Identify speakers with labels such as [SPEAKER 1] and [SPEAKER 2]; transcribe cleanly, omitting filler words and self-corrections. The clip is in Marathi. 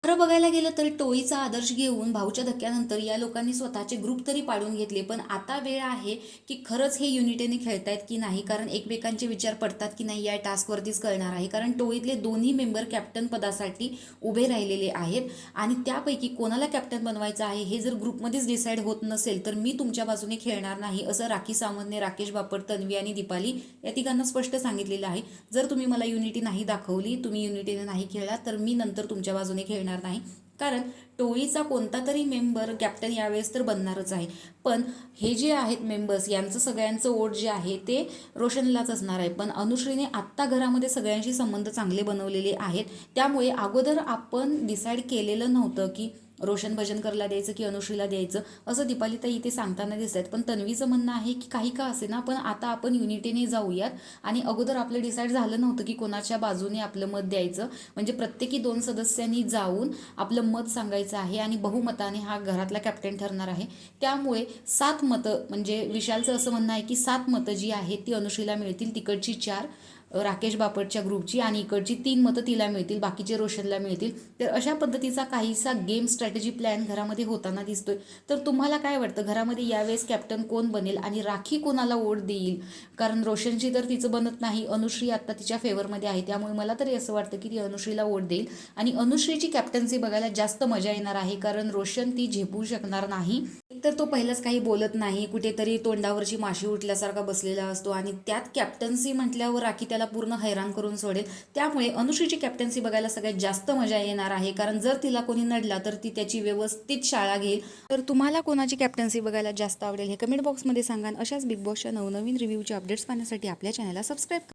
[SPEAKER 1] खरं बघायला गेलं तर टोळीचा आदर्श घेऊन भाऊच्या धक्क्यानंतर या लोकांनी स्वतःचे ग्रुप तरी पाडून घेतले, पण आता वेळ आहे की खरंच हे युनिटीने खेळतायत की नाही, कारण एकमेकांचे विचार पडतात की नाही या टास्कवरतीच कळणार आहे. कारण टोळीतले दोन्ही मेंबर कॅप्टन पदासाठी उभे राहिलेले आहेत आणि त्यापैकी कोणाला कॅप्टन बनवायचं आहे हे जर ग्रुपमध्येच डिसाईड होत नसेल तर मी तुमच्या बाजूने खेळणार नाही, असं राखी सावंतने राकेश बापट, तन्वी आणि दीपाली या तिघांना स्पष्ट सांगितलेलं आहे. जर तुम्ही मला युनिटी नाही दाखवली, तुम्ही युनिटीने नाही खेळला, तर मी नंतर तुमच्या बाजूने खेळणार नाही. कारण टोळीचा कोणता तरी मेंबर कॅप्टन यावेळेस तर बनणारच आहे. पण हे जे आहेत मेंबर्स यांचं सगळ्यांचं वोट जे आहे ते रोशनलाच असणार आहे. पण अनुश्रीने आत्ता घरामध्ये सगळ्यांशी संबंध चांगले बनवलेले आहेत, त्यामुळे अगोदर आपण डिसाईड केलेलं नव्हतं की रोशन भजन करायला द्यायचं की अनुश्रीला द्यायचं, असं दीपालीताई इथे सांगताना दिसत आहेत. पण तन्वीचं म्हणणं आहे की काही का असे ना, पण आता आपण युनिटीने जाऊयात आणि अगोदर आपलं डिसाईड झालं नव्हतं की कोणाच्या बाजूने आपलं मत द्यायचं, म्हणजे प्रत्येकी 2 सदस्यांनी जाऊन आपलं मत सांगायचं आहे आणि बहुमताने हा घरातला कॅप्टन ठरणार आहे. त्यामुळे 7 मतं, म्हणजे विशालचं असं म्हणणं आहे की 7 मतं जी आहेत ती अनुश्रीला मिळतील, तिकडची 4 राकेश बापटच्या ग्रुपची आणि इकडची 3 मतं तिला मिळतील, बाकीचे रोशनला मिळतील. तर अशा पद्धतीचा काहीसा गेम स्ट्रॅटेजी प्लॅन घरामध्ये होताना दिसतोय. तर तुम्हाला काय वाटतं, घरामध्ये यावेळेस कॅप्टन कोण बनेल आणि राखी कोणाला वोट देईल? कारण रोशनची तर तिचं बनत नाही, अनुश्री आत्ता तिच्या फेवरमध्ये आहे, त्यामुळे मला तरी असं वाटतं की ती अनुश्रीला वोट देईल आणि अनुश्रीची कॅप्टन्सी बघायला जास्त मजा येणार आहे, कारण रोशन ती झेपू शकणार नाही. तर तो पहिलाच काही बोलत नाही, कुठेतरी तोंडावरची माशी उठल्यासारखा बसलेला असतो आणि त्यात कॅप्टन्सी म्हटल्यावर राखी त्याला पूर्ण हैराण करून सोडेल. त्यामुळे अनुश्रीची कॅप्टन्सी बघायला सगळ्यात जास्त मजा येणार आहे, कारण जर तिला कोणी नडला तर ती त्याची व्यवस्थित शाळा घेईल. तर तुम्हाला कोणाची कॅप्टन्सी बघायला जास्त आवडेल हे कमेंट बॉक्समध्ये सांगा. अशाच बिग बॉसच्या नवनवीन रिव्ह्यूचे अपडेट्स पाहण्यासाठी आपल्या चॅनलला सबस्क्राईब